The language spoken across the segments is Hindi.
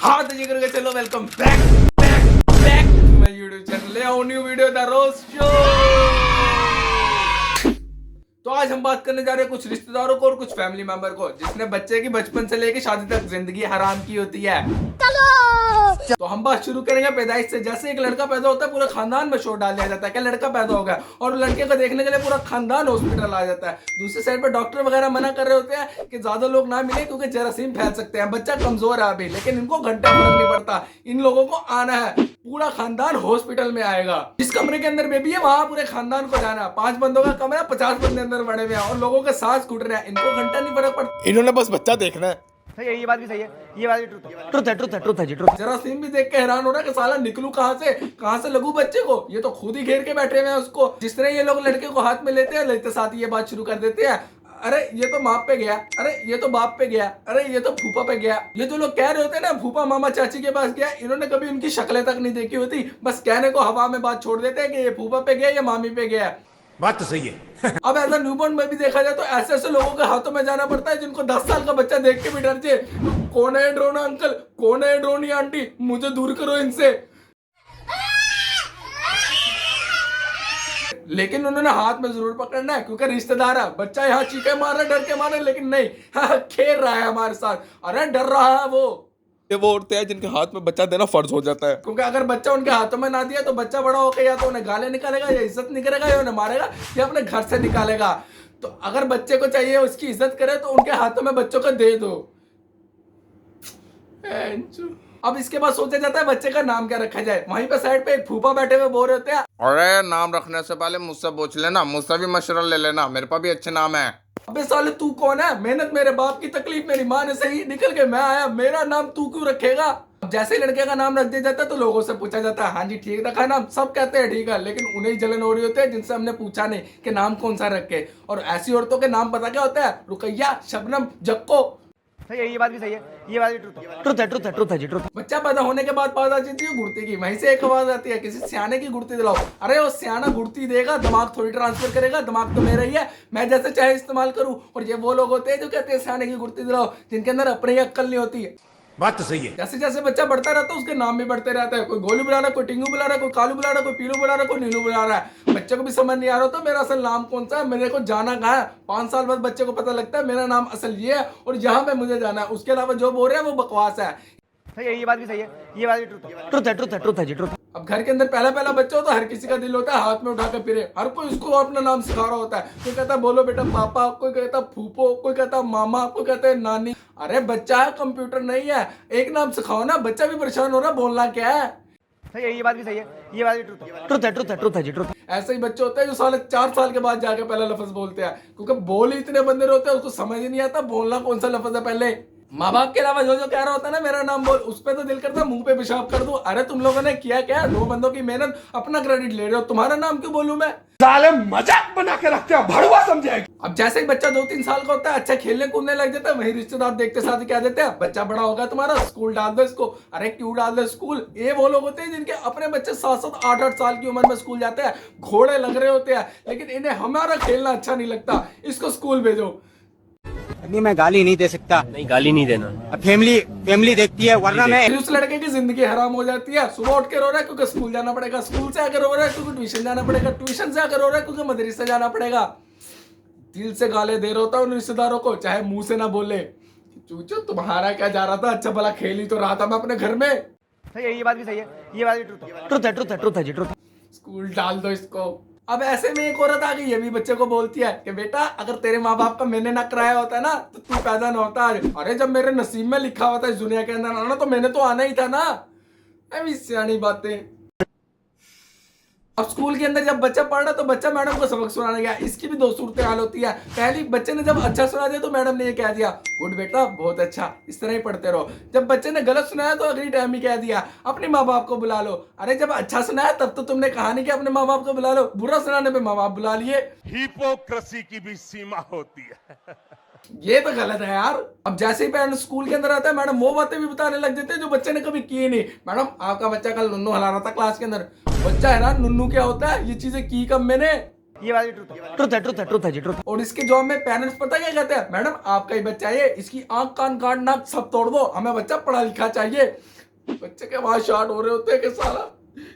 हाँ तो ये करके चलो welcome back back back to my YouTube channel. ले आओ new video the roast show. तो आज हम बात करने जा रहे हैं कुछ रिश्तेदारों को और कुछ फैमिली मेंबर को जिसने बच्चे की बचपन से लेकर शादी तक जिंदगी हराम की होती है। तो हम बात शुरू करेंगे पैदाइश से। जैसे एक लड़का पैदा होता है पूरा खानदान में शोर डाल दिया जाता है कि लड़का पैदा हो गया, और लड़के को देखने के लिए पूरा खानदान हॉस्पिटल आ जाता है। दूसरी साइड पर डॉक्टर वगैरह मना कर रहे होते हैं कि ज्यादा लोग ना मिले क्योंकि जरासीम फैल सकते हैं, बच्चा कमजोर है अभी। लेकिन इनको घंटा फर्क नहीं पड़ता, इन लोगों को आना है, पूरा खानदान हॉस्पिटल में आएगा। जिस कमरे के अंदर बेबी है वहां पूरे खानदान को जाना है। 5 बंदों का कमरा, 50 बंदे अंदर बड़े हुए हैं और लोगों के सांस घुट रहे हैं, इनको घंटा नहीं फर्क पड़ता, इन्होंने बस बच्चा देखना है। सही है, ये बात भी सही है, ये बात भी ट्रुथ है जी, ट्रुथ। जरासीम भी देख के हैरान हो रहा है कि साला निकलू कहां से लगू बच्चे को, ये तो खुद ही घेर के बैठे हुए हैं उसको। जिस तरह ये लोग लड़के को हाथ में लेते हैं, लेते साथ ही ये बात शुरू कर देते हैं, अरे ये तो माँ पे गया, अरे ये तो बाप पे गया, अरे ये तो फूफा पे गया। ये जो लोग कह रहे होते हैं ना फूफा मामा चाची के पास गया, इन्होंने कभी उनकी शक्लें तक नहीं देखी होती, बस कहने को हवा में बात छोड़ देते हैं कि ये फूफा पे गया या मामी पे गया। बात तो सही है। अब ऐसा न्यूबॉर्न में भी देखा जाए तो ऐसे ऐसे लोगों के हाथों में जाना पड़ता है जिनको 10 साल का बच्चा देख के भी डर जाए। कौन है ड्रोन अंकल, कौन है ड्रोनी आंटी, मुझे दूर करो इनसे। लेकिन उन्होंने हाथ में जरूर पकड़ना है क्योंकि रिश्तेदार है। बच्चा यहाँ चीखे मार रहा है, डर के मार रहा है, लेकिन नहीं, हाँ, खेल रहा है हमारे साथ। अरे डर रहा है वो। ये वो औरतें हैं जिनके हाथ में बच्चा देना फर्ज हो जाता है, क्योंकि अगर बच्चा उनके हाथों में ना दिया तो बच्चा बड़ा होकर या तो उन्हें गाले निकालेगा या इज्जत नहीं करेगा या उन्हें मारेगा या अपने घर से निकालेगा। तो अगर बच्चे को चाहिए उसकी इज्जत करे तो उनके हाथों में बच्चों को दे दो। अब इसके बाद सोचा जाता है बच्चे का नाम क्या रखा जाए। वहीं पे साइड पे एक फूफा बैठे हुए बोल रहे होते हैं, अरे नाम रखने से पहले मुझसे पूछ लेना, मुझसे भी मशवरा ले लेना, मेरे पास भी अच्छे नाम है। अबे साले तू कौन है, मेहनत मेरे बाप की तकलीफ मेरी माँ ने सही निकल के मैं आया, मेरा नाम तू क्यों रखेगा। अब जैसे ही लड़के का नाम रख दिया जाता है तो लोगों से पूछा जाता है, हाँ जी ठीक रखा है नाम, सब कहते हैं ठीक है, लेकिन उन्हें ही जलन हो रही होती है जिनसे हमने पूछा नहीं कि नाम कौन सा रखे। और ऐसी औरतों के नाम पता क्या होता है, रुकैया, शबनम, जक्को। सही है, ये बात भी सही है, ये बात भी ट्रुथ है जी, ट्रुथ। बच्चा पैदा होने के बाद बात आती है गुड़ती की, वहीं से एक आवाज आती है किसी सियाने की गुड़ती दिलाओ। अरे वो सियाना गुड़ती देगा, दिमाग थोड़ी ट्रांसफर करेगा, दिमाग तो मेरा ही है, मैं जैसे चाहे इस्तेमाल करूं। और ये वो लोग होते हैं जो कहते हैं सियाने की गुड़ती दिलाओ, जिनके अंदर अपनी ही अक्ल नहीं होती है। बात तो सही है। जैसे जैसे बच्चा बढ़ता रहता है उसके नाम भी बढ़ते रहते हैं। कोई गोलू बुला रहा है, कोई टिंगू बुला रहा है, कोई कालू बुला रहा है, कोई पीलू बुला रहा है, कोई नीलू बुला रहा है। बच्चे को भी समझ नहीं आ रहा होता मेरा असल नाम कौन सा है, मेरे को जाना कहाँ है। 5 साल बाद बच्चे को पता लगता है मेरा नाम असल ये है और यहाँ पे मुझे जाना है। उसके अलावा जो बोल रहे हैं वो बकवास है। सही है, ये बात भी सही है, ये बात भी ट्रुथ है जी, ट्रुथ। अब घर के अंदर पहला बच्चा होता है, हर किसी का दिल होता है हाथ में उठा कर फिरे, हर कोई उसको अपना नाम सिखा रहा होता है। कोई कहता है बोलो बेटा पापा, कोई कहता है फूफो, कोई कहता है मामा, कोई कहता है नानी। अरे बच्चा है, कंप्यूटर नहीं है, एक नाम सिखाओ ना। बच्चा भी परेशान हो रहा है, बोलना क्या है। सही है, ये बात भी सही है, ये बात भी ट्रुथ है जी, ट्रुथ। ऐसे ही बच्चे होते हैं जो साले 4 साल के बाद जाके पहला लफ्ज बोलते हैं, क्योंकि बोल ही इतने बंदे होते हैं उसको समझ ही नहीं आता बोलना कौन सा लफ्ज है। पहले माँ बाप के अलावा जो जो कह रहा होता है ना मेरा नाम बोल, उस पर तो दिल करता है मुंह पे पेशाब कर दूं। अरे तुम लोगों ने किया क्या, 2 बंदों की मेहनत, अपना क्रेडिट ले रहे हो, तुम्हारा नाम क्यों बोलूं मैं। साले मजाक बना के रखते हो, भड़वा समझेगा। अब जैसे ही बच्चा 2-3 साल का होता है, अच्छा खेलने कूदने लग जाता है, वही रिश्तेदार देखते साथ ही क्या देते हैं, बच्चा बड़ा होगा तुम्हारा, स्कूल डाल दो इसको। अरे क्यों डाल दो स्कूल, ये वो लोग होते हैं जिनके अपने बच्चे 7-7, 8-8 साल की उम्र में स्कूल जाते हैं, घोड़े लग रहे होते हैं, लेकिन इन्हें हमारा खेलना अच्छा नहीं लगता, इसको स्कूल भेजो। नहीं मैं गाली नहीं दे सकता, नहीं गाली नहीं देना। अब फैमिली देखती है, वरना मैं उस लड़के की जिंदगी हराम हो जाती है। सुबह उठ के रो रहा है क्योंकि स्कूल जाना पड़ेगा, स्कूल से आकर रो रहा है क्योंकि ट्यूशन जाना पड़ेगा, ट्यूशन से आकर रो रहा है क्योंकि मदरसे जाना पड़ेगा। दिल से गाले दे रहा होता है उन रिश्तेदारों को, चाहे मुंह से ना बोले। चूचो तुम्हारा क्या जा रहा था, अच्छा भला खेल ही तो रहा था मैं अपने घर में। सही है, ये बात भी सही है, ये बात भी ट्रुथ है जी, ट्रुथ। स्कूल डाल दो इसको। अब ऐसे में एक औरत आ गई, ये भी बच्चे को बोलती है कि बेटा अगर तेरे माँ बाप का मैंने ना कराया होता ना तो तू पैदा ना होता आज। अरे जब मेरे नसीब में लिखा हुआ था इस दुनिया के अंदर आना तो मैंने तो आना ही था ना। अभी सियानी बातें। अब स्कूल के अंदर जब बच्चा पढ़ रहा तो बच्चा मैडम को सबक सुनाने गया, इसकी भी 2 सूरतें हाल होती है। पहली, बच्चे ने जब अच्छा सुना दिया तो मैडम ने ये कह दिया गुड बेटा बहुत अच्छा, इस तरह ही पढ़ते रहो। जब बच्चे ने गलत सुनाया तो अगली टाइम ही कह दिया अपने माँ बाप को बुला लो। अरे जब अच्छा सुनाया तब तो तुमने कहा नहीं कि अपने माँ बाप को बुला लो, बुरा सुनाने पे माँ बाप बुला लिए। हिपोक्रेसी की भी सीमा होती है। ये तो गलत है यार। अब जैसे ही पेरेंट्स स्कूल के अंदर आता है मैडम वो बातें भी बताने लग जाते हैं जो बच्चे ने कभी की नहीं। मैडम आपका बच्चा कल नुन्नू हिला रहा था क्लास के अंदर। बच्चा हैरान, नुन्नू क्या होता है, ये चीजें की कब मैंने। ये बात ट्रुथ है जी, ट्रुथ। और इसके जॉब में पेरेंट्स पता क्या कहते हैं, मैडम आपका ही बच्चा है, इसकी आंख कान कान नाक सब तोड़ दो, हमें बच्चा पढ़ा लिखा चाहिए। बच्चे के वहां शॉट हो रहे होते हैं कि साला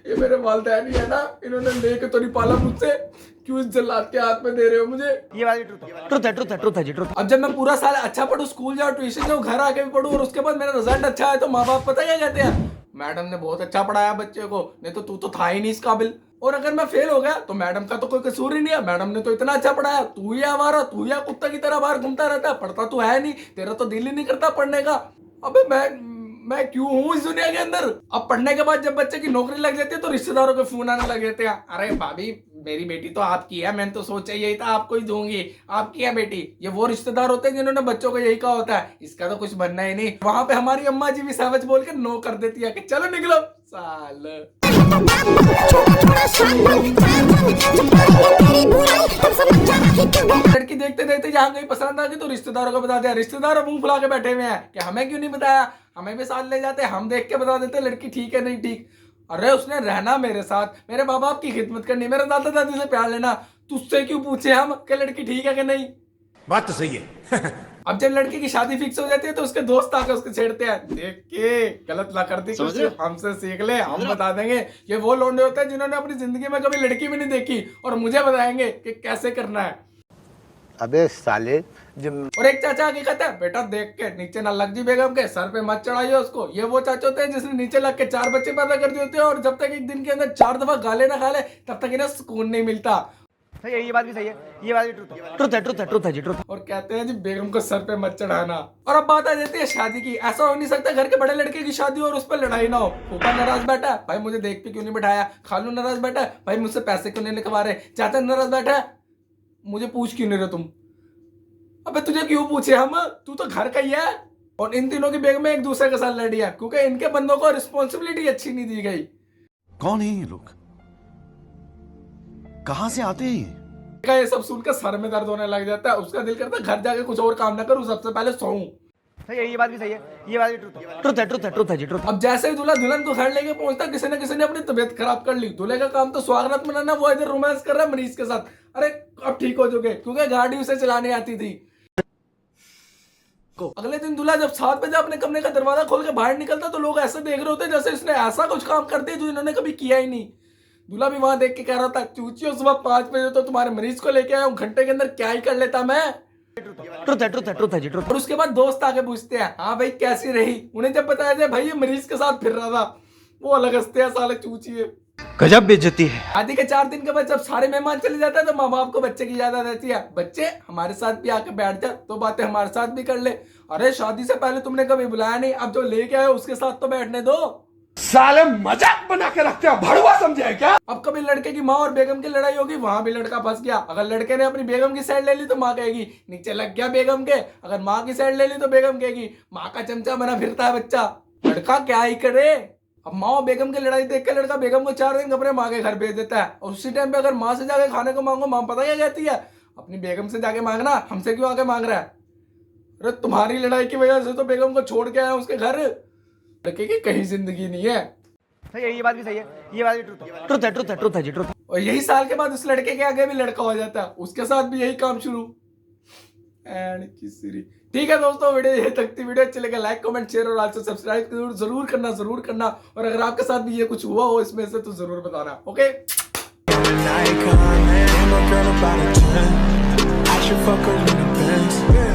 ये मेरे वालिदैन ही है ना, इन्होंने लेके तो नहीं पाला मुझसे, क्यों इस जल्लाद के हाथ में दे रहे हो मुझे। ये बात ट्रुथ है, ट्रुथ है, ट्रुथ है, ट्रुथ है जी, ट्रुथ। अब जब मैं पूरा साल अच्छा पढ़ूं, स्कूल जाऊं, ट्यूशन जाऊं, घर आके भी पढ़ूं और उसके बाद मेरा रिजल्ट अच्छा है तो माँ बाप पता क्या कहते हैं, मैडम ने बहुत अच्छा पढ़ाया बच्चे को, नहीं तो तू तो था ही नहीं इस काबिल। और अगर मैं फेल हो गया तो मैडम का तो कोई कसूर ही नहीं है, मैडम ने तो इतना अच्छा पढ़ाया, तू ही हमारा, तू ही कुत्ता की तरह बाहर घूमता रहता है, पढ़ता तो है नहीं, तेरा तो दिल ही नहीं करता पढ़ने का। अबे मैं क्यों हूँ इस दुनिया के अंदर। अब पढ़ने के बाद जब बच्चे की नौकरी लग जाती है तो रिश्तेदारों के फोन आने लग जाते हैं, अरे भाभी मेरी बेटी तो आपकी है, मैंने तो सोचा यही था आपको ही दूंगी, आपकी है बेटी। ये वो रिश्तेदार होते हैं जिन्होंने बच्चों को यही कहा होता है, इसका तो कुछ बनना ही नहीं। वहां पे हमारी अम्मा जी भी सावज बोल के नो कर देती है कि चलो निकलो साल। लड़की देखते देखते जहाँ कहीं पसंद आ गई तो रिश्तेदारों को बता दिया, रिश्तेदार मुंह फुला के बैठे हुए हैं कि हमें क्यों नहीं बताया, हमें भी साथ ले जाते, हम देख के बता देते लड़की ठीक है नहीं ठीक। अरे उसने रहना मेरे साथ, मेरे माँ बाप की खिदमत करनी, मेरे दादा दादी से प्यार लेना, तुझसे क्यों पूछे हम कि लड़की ठीक है कि नहीं। बात तो सही है। अब जब लड़की की शादी फिक्स हो जाती है तो उसके दोस्त आके उसके छेड़ते हैं, देख के गलत ना करती, हमसे सीख ले, हम बता देंगे। ये वो लौंडे होते हैं जिन्होंने अपनी जिंदगी में कभी लड़की भी नहीं देखी और मुझे बताएंगे कि कैसे करना है। अबे साले और एक चाचा आगे कहता है, बेटा देख के नीचे ना लग जी बेगम के सर पे मत चढ़ाइए उसको। ये वो चाचा होते हैं जिसने नीचे लग के 4 बच्चे पैदा कर दिए होते हैं और जब तक एक दिन के अंदर 4 दफा गाले ना खा ले तब तक इन्हें सुकून नहीं मिलता। सही है, ये बात भी सही है, ये बात भी ट्रुथ है, ट्रुथ है, ट्रुथ है, ट्रुथ है जी, ट्रुथ। और कहते हैं जी बेगम को सर पे मत चढ़ाना। और अब बात आ जाती है शादी की। ऐसा हो नहीं सकता घर के बड़े लड़के की शादी हो और उस पर लड़ाई ना हो। फूफा नाराज बैठा है, भाई मुझे देख के क्यों नहीं बैठाया। खालू नाराज बैठा है, भाई मुझसे पैसे क्यों नहीं लिखवा रहे। चाचा नाराज बैठा है, मुझे पूछ क्यों नहीं रहे तुम। अबे तुझे क्यों पूछे हम, तू तो घर का ही है। और इन तीनों की बेगम एक दूसरे के साथ लड़ी है क्योंकि इनके बंदों को रिस्पॉन्सिबिलिटी अच्छी नहीं दी गई। कौन है ये लोग, कहां से आते हैं ये सब सुनकर सर में दर्द होने लग जाता है। उसका दिल करता है घर जाके कुछ और काम ना करूं, सबसे पहले सोऊं। सही है, ये बात भी सही है, ये बात भी ट्रुथ है, ट्रुथ है, ट्रुथ है, ट्रुथ है जी, ट्रुथ। अब जैसे ही दूल्हा दुल्हन को घर लेके पहुंचता किसी न किसी ने अपनी तबीयत खराब कर ली। दूल्हे का काम तो स्वागत मनाना, वो इधर रोमांस कर रहा है मरीज के साथ। अरे अब ठीक हो चुके क्योंकि गाड़ी उसे चलाने आती थी। अगले दिन दूल्हा जब 7 बजे अपने कमरे का दरवाजा खोल के बाहर निकलता तो लोग ऐसे देख रहे होते जैसे इसने ऐसा कुछ काम कर दिया जो इन्होंने कभी किया ही नहीं। दूल्हा भी वहां देख के कह रहा था, चूचियों सुबह 5 बजे तो तुम्हारे मरीज को लेके आया हूँ, घंटे के अंदर क्या ही कर लेता मैं। ट्रुथ है, ट्रुथ है, ट्रुथ है जी, ट्रुथ। और उसके बाद दोस्त आके पूछते हैं, हाँ भाई कैसी रही। उन्हें जब बताया जाए भाई ये मरीज के साथ फिर रहा था, वो अलग हंसते हैं साले चूचिए। गजब बेइज्जती है। शादी के 4 दिन के बाद जब सारे मेहमान चले जाते हैं तो माँ बाप को बच्चे की याद आ जाती है। बच्चे हमारे साथ भी आके बैठ जा तो बातें हमारे साथ भी कर ले। अरे शादी से पहले तुमने कभी बुलाया नहीं, अब जो लेके आए उसके साथ तो बैठने दो। साले मजाक बना के रखते हो, भड़वा समझे क्या। अब कभी लड़के की माँ और बेगम की लड़ाई होगी, वहां भी लड़का फंस गया। अगर लड़के ने अपनी बेगम की साइड ले ली तो माँ कहेगी नीचे लग गया बेगम के। अगर माँ की साइड ले ली तो बेगम कहेगी माँ का चमचा बना फिरता है बच्चा। लड़का क्या ही करे। अब माँ और बेगम की लड़ाई देख के लड़का बेगम को 4 दिन अपने माँ के घर भेज देता है। और उसी टाइम पे अगर माँ से जाके खाने को मांगो, माँ पता क्या कहती है, अपनी बेगम से जाके मांगना, हमसे क्यों आके मांग रहा है। अरे तुम्हारी लड़ाई की वजह से तो बेगम को छोड़ के आया उसके घर। लड़के की कहीं जिंदगी नहीं है। सही है, ये बात भी सही है, ये बात भी ट्रुथ है, ट्रुथ है, ट्रुथ है, ट्रुथ है जी, ट्रुथ। और यही साल के बाद उस लड़के के आगे भी लड़का हो जाता है, उसके साथ भी यही काम शुरू। एंड किसरी। ठीक है दोस्तों, वीडियो ये तक थी। वीडियो अच्छी लगे लाइक कमेंट शेयर और आज से सब्सक्राइब जरूर करना। और अगर आपके साथ भी ये कुछ हुआ हो इसमें से तो जरूर बताना। Okay I should fuck her in the Benz.